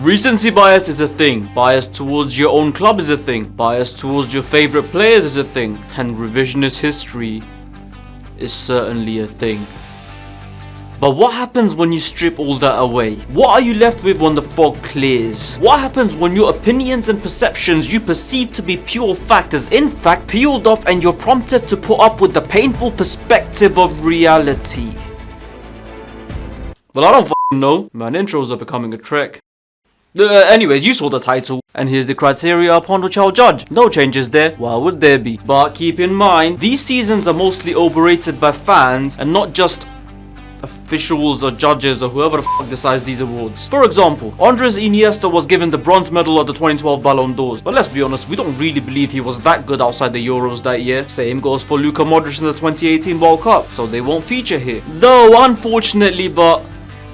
Recency bias is a thing. Bias towards your own club is a thing. Bias towards your favorite players is a thing. And revisionist history is certainly a thing. But what happens when you strip all that away? What are you left with when the fog clears? What happens when your opinions and perceptions you perceive to be pure fact is in fact peeled off and you're prompted to put up with the painful perspective of reality? Well, I don't know. Man, intros are becoming a trek. Anyways, you saw the title, and here's the criteria upon which I'll judge. No changes there, why would there be? But keep in mind, these seasons are mostly overrated by fans and not just officials or judges or whoever the fuck decides these awards. For example, Andres Iniesta was given the bronze medal at the 2012 Ballon d'Ors, but let's be honest, we don't really believe he was that good outside the Euros that year. Same goes for Luka Modric in the 2018 World Cup, so they won't feature here. Though unfortunately, but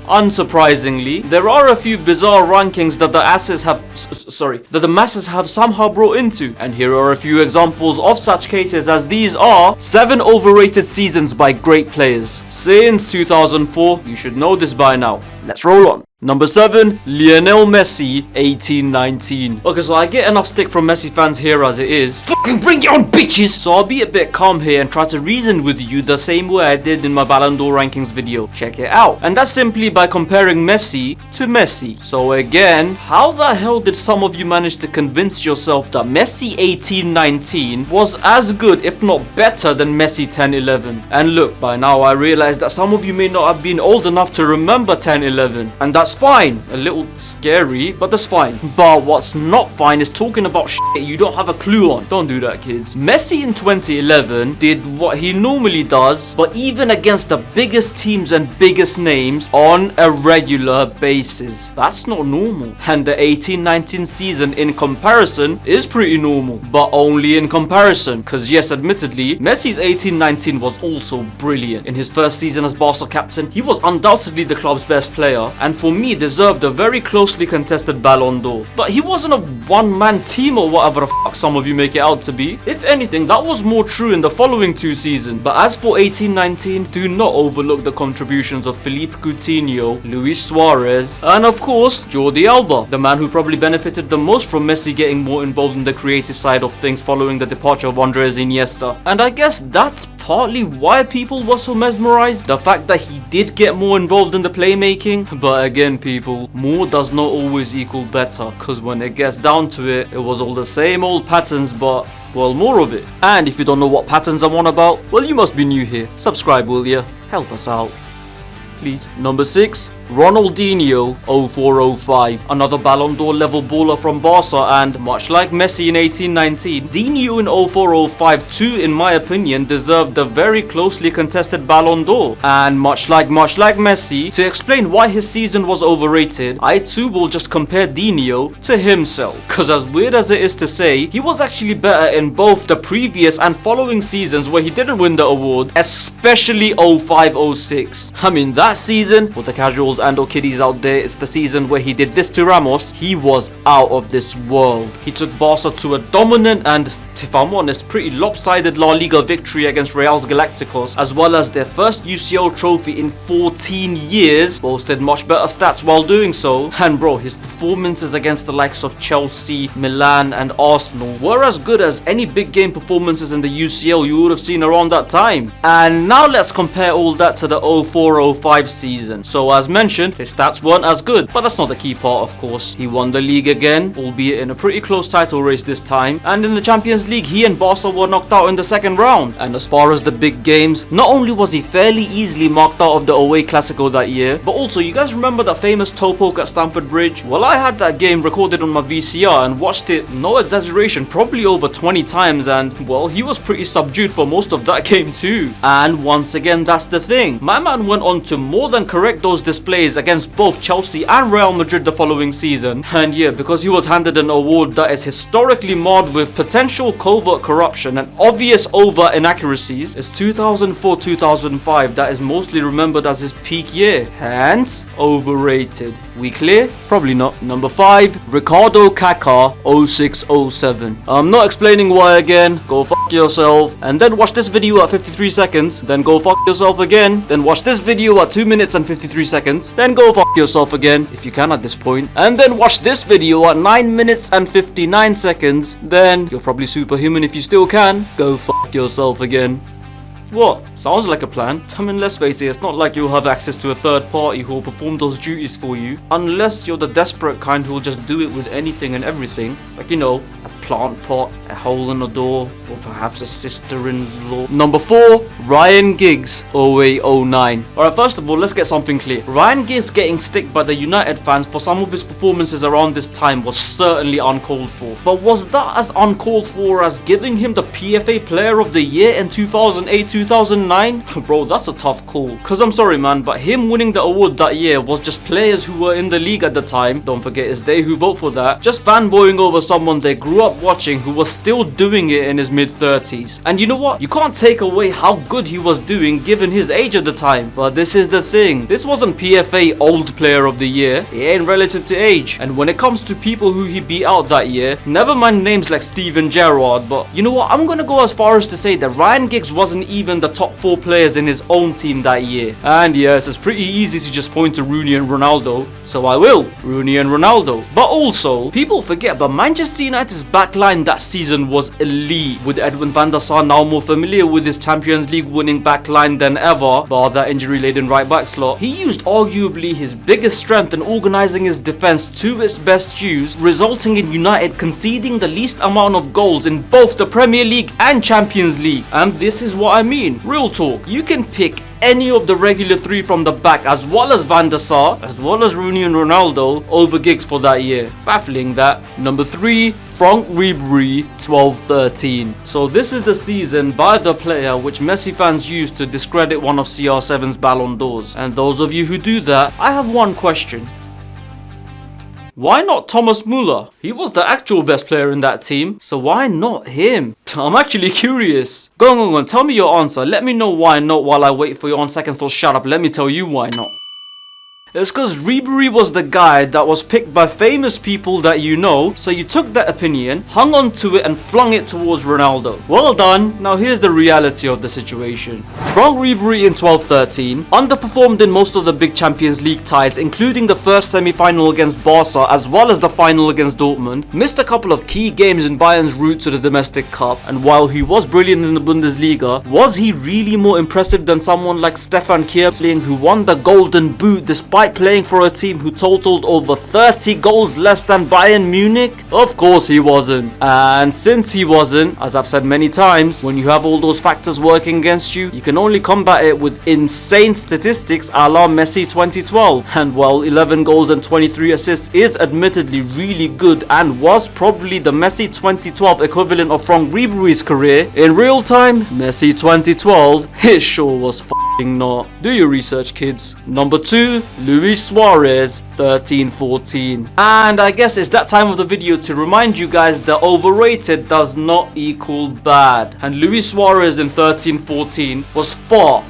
unsurprisingly, there are a few bizarre rankings that the masses have somehow brought into, and here are a few examples of such cases, as these are 7 overrated seasons by great players since 2004. You should know this by now. Let's roll on. Number 7, Lionel Messi, 18-19. Okay, so I get enough stick from Messi fans here as it is. Fucking bring it on, bitches! So I'll be a bit calm here and try to reason with you the same way I did in my Ballon d'Or rankings video. Check it out. And that's simply by comparing Messi to Messi. So again, how the hell did some of you manage to convince yourself that Messi 18-19 was as good, if not better, than Messi 10-11? And look, by now I realize that some of you may not have been old enough to remember 10-11. And that's fine. A little scary, but that's fine. But what's not fine is talking about shit you don't have a clue on. Don't do that, kids. Messi in 2011 did what he normally does, but even against the biggest teams and biggest names on a regular basis. That's not normal. And the 18-19 season in comparison is pretty normal, but only in comparison. Because yes, admittedly, Messi's 18-19 was also brilliant. In his first season as Barca captain, he was undoubtedly the club's best player, and for me deserved a very closely contested Ballon d'Or. But he wasn't a one-man team or whatever the fuck some of you make it out to be. If anything, that was more true in the following 2 seasons. But as for 18-19, do not overlook the contributions of Philippe Coutinho, Luis Suarez, and of course, Jordi Alba, the man who probably benefited the most from Messi getting more involved in the creative side of things following the departure of Andres Iniesta. And I guess that's partly why people were so mesmerized, the fact that he did get more involved in the playmaking. But again, people, more does not always equal better, because when it gets down to it, it was all the same old patterns, but well, more of it. And if you don't know what patterns I'm on about, well, you must be new here. Subscribe, will ya? Help us out, please. Number 6, Ronaldinho, 04-05, another Ballon d'Or level baller from Barca, and much like Messi in 18-19, Dinho in 04-05 too, in my opinion, deserved a very closely contested Ballon d'Or. And much like Messi, to explain why his season was overrated, I too will just compare Dinho to himself. Cause as weird as it is to say, he was actually better in both the previous and following seasons where he didn't win the award, especially 05-06. I mean, that season, for the casuals and or kiddies out there, it's the season where he did this to Ramos. He was out of this world. He took Barca to a dominant and, if I'm honest, pretty lopsided La Liga victory against Real Galacticos, as well as their first UCL trophy in 14 years. Boasted much better stats while doing so. And bro, his performances against the likes of Chelsea, Milan and Arsenal were as good as any big game performances in the UCL you would have seen around that time. And now let's compare all that to the 04-05 season. So as mentioned, his stats weren't as good, but that's not the key part, of course. He won the league again, albeit in a pretty close title race this time, and in the Champions League he and Barca were knocked out in the second round. And as far as the big games, not only was he fairly easily marked out of the away Clasico that year, but also, you guys remember that famous toe poke at Stamford Bridge? Well, I had that game recorded on my VCR and watched it, no exaggeration, probably over 20 times, and well, he was pretty subdued for most of that game too. And once again, that's the thing, my man went on to more than correct those displays against both Chelsea and Real Madrid the following season. And yeah, because he was handed an award that is historically marred with potential covert corruption and obvious over inaccuracies, it's 2004-2005 that is mostly remembered as his peak year, hence overrated. We clear? Probably not. Number 5, Ricardo Kaká, 06-07. I'm not explaining why again, go yourself, and then watch this video at 53 seconds, then go fuck yourself again, then watch this video at 2 minutes and 53 seconds, then go fuck yourself again, if you can at this point, and then watch this video at 9 minutes and 59 seconds, then you're probably superhuman if you still can, go fuck yourself again. What? Sounds like a plan. I mean, let's face it, it's not like you'll have access to a third party who will perform those duties for you. Unless you're the desperate kind who will just do it with anything and everything. Like, you know, a plant pot, a hole in the door, or perhaps a sister-in-law. Number 4, Ryan Giggs, 0809. Alright, first of all, let's get something clear. Ryan Giggs getting stick by the United fans for some of his performances around this time was certainly uncalled for. But was that as uncalled for as giving him the PFA Player of the Year in 2008-2009? Bro, that's a tough call. Cause I'm sorry man, but him winning the award that year was just players who were in the league at the time, don't forget it's they who vote for that, just fanboying over someone they grew up watching who was still doing it in his mid-30s. And you know what? You can't take away how good he was doing given his age at the time. But this is the thing. This wasn't PFA Old Player of the Year. It ain't relative to age. And when it comes to people who he beat out that year, never mind names like Steven Gerrard, but you know what? I'm gonna go as far as to say that Ryan Giggs wasn't even the top 4 players in his own team that year. And yes, it's pretty easy to just point to Rooney and Ronaldo, so I will. Rooney and Ronaldo. But also, people forget, but Manchester United's backline that season was elite, with Edwin van der Sar now more familiar with his Champions League winning backline than ever, bar that injury-laden right back slot. He used arguably his biggest strength in organising his defence to its best use, resulting in United conceding the least amount of goals in both the Premier League and Champions League. And this is what I mean. Real talk, you can pick any of the regular 3 from the back as well as Van der Sar, as well as Rooney and Ronaldo over Giggs for that year. Baffling that. Number 3, Franck Ribéry, 12-13. So this is the season by the player which Messi fans use to discredit one of CR7's Ballon d'Ors. And those of you who do that, I have one question. Why not Thomas Müller? He was the actual best player in that team, so why not him? I'm actually curious. Go on, tell me your answer. Let me know why not while I wait for your own second thought. Shut up, let me tell you why not. It's because Ribéry was the guy that was picked by famous people that you know, so you took that opinion, hung on to it and flung it towards Ronaldo. Well done. Now here's the reality of the situation. Franck Ribéry in 12-13 underperformed in most of the big Champions League ties, including the first semi-final against Barca as well as the final against Dortmund, missed a couple of key games in Bayern's route to the domestic cup, and while he was brilliant in the Bundesliga, was he really more impressive than someone like Stefan Kiepling, who won the Golden Boot despite playing for a team who totaled over 30 goals less than Bayern Munich? Of course he wasn't. And since he wasn't, as I've said many times, when you have all those factors working against you, you can only combat it with insane statistics a la Messi 2012. And while 11 goals and 23 assists is admittedly really good and was probably the Messi 2012 equivalent of Franck Ribéry's career, in real time, Messi 2012, it sure was f***ing not. Do your research, kids. Number 2, Luis Suarez, 13-14. And I guess it's that time of the video to remind you guys that overrated does not equal bad. And Luis Suarez in 13-14 was far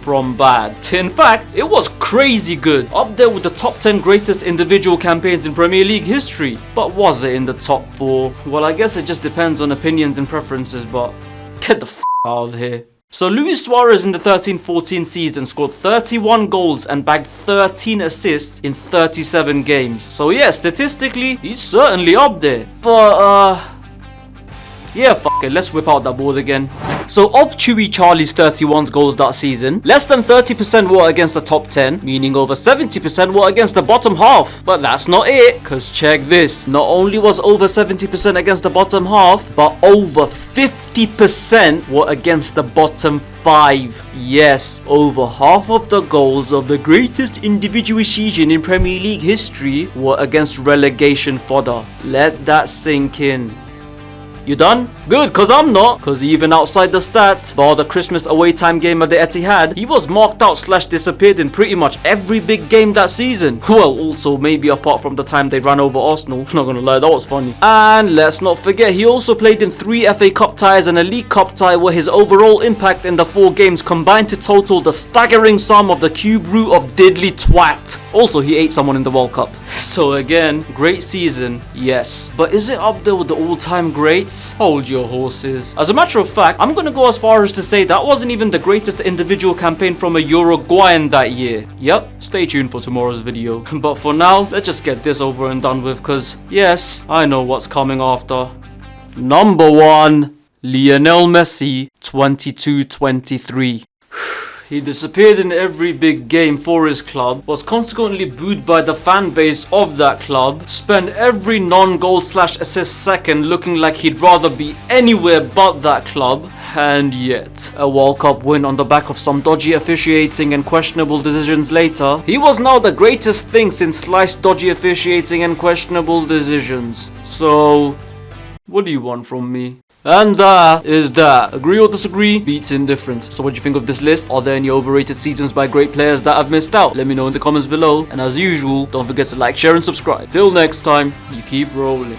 from bad. In fact, it was crazy good. Up there with the top 10 greatest individual campaigns in Premier League history. But was it in the top 4? Well, I guess it just depends on opinions and preferences, but get the f*** out of here. So Luis Suarez in the 13-14 season scored 31 goals and bagged 13 assists in 37 games. So yeah, statistically, he's certainly up there. But yeah, fuck it, let's whip out that board again. So of Chewy Charlie's 31 goals that season, less than 30% were against the top 10, meaning over 70% were against the bottom half. But that's not it, cause check this. Not only was over 70% against the bottom half, but over 50% were against the bottom 5. Yes, over half of the goals of the greatest individual season in Premier League history were against relegation fodder. Let that sink in. You done? Good, cause I'm not. Cause even outside the stats, bar the Christmas away time game at the Etihad, he was marked out / disappeared in pretty much every big game that season. Well, also maybe apart from the time they ran over Arsenal. Not gonna lie, that was funny. And let's not forget, he also played in 3 FA Cup ties and a League Cup tie, where his overall impact in the 4 games combined to total the staggering sum of the cube root of diddly twat. Also, he ate someone in the World Cup. So again, great season, yes. But is it up there with the all-time greats? Hold your horses. As a matter of fact, I'm gonna go as far as to say that wasn't even the greatest individual campaign from a Uruguayan that year. Yep, stay tuned for tomorrow's video. But for now, let's just get this over and done with, cause yes, I know what's coming after. Number 1, Lionel Messi, 22-23. He disappeared in every big game for his club, was consequently booed by the fan base of that club, spent every non-goal/assist second looking like he'd rather be anywhere but that club, and yet, a World Cup win on the back of some dodgy officiating and questionable decisions later, he was now the greatest thing since sliced dodgy officiating and questionable decisions. So, what do you want from me? And that is that. Agree or disagree beats indifference. So what do you think of this list? Are there any overrated seasons by great players that I've missed out? Let me know in the comments below. And as usual, don't forget to like, share and subscribe. Till next time, you keep rolling.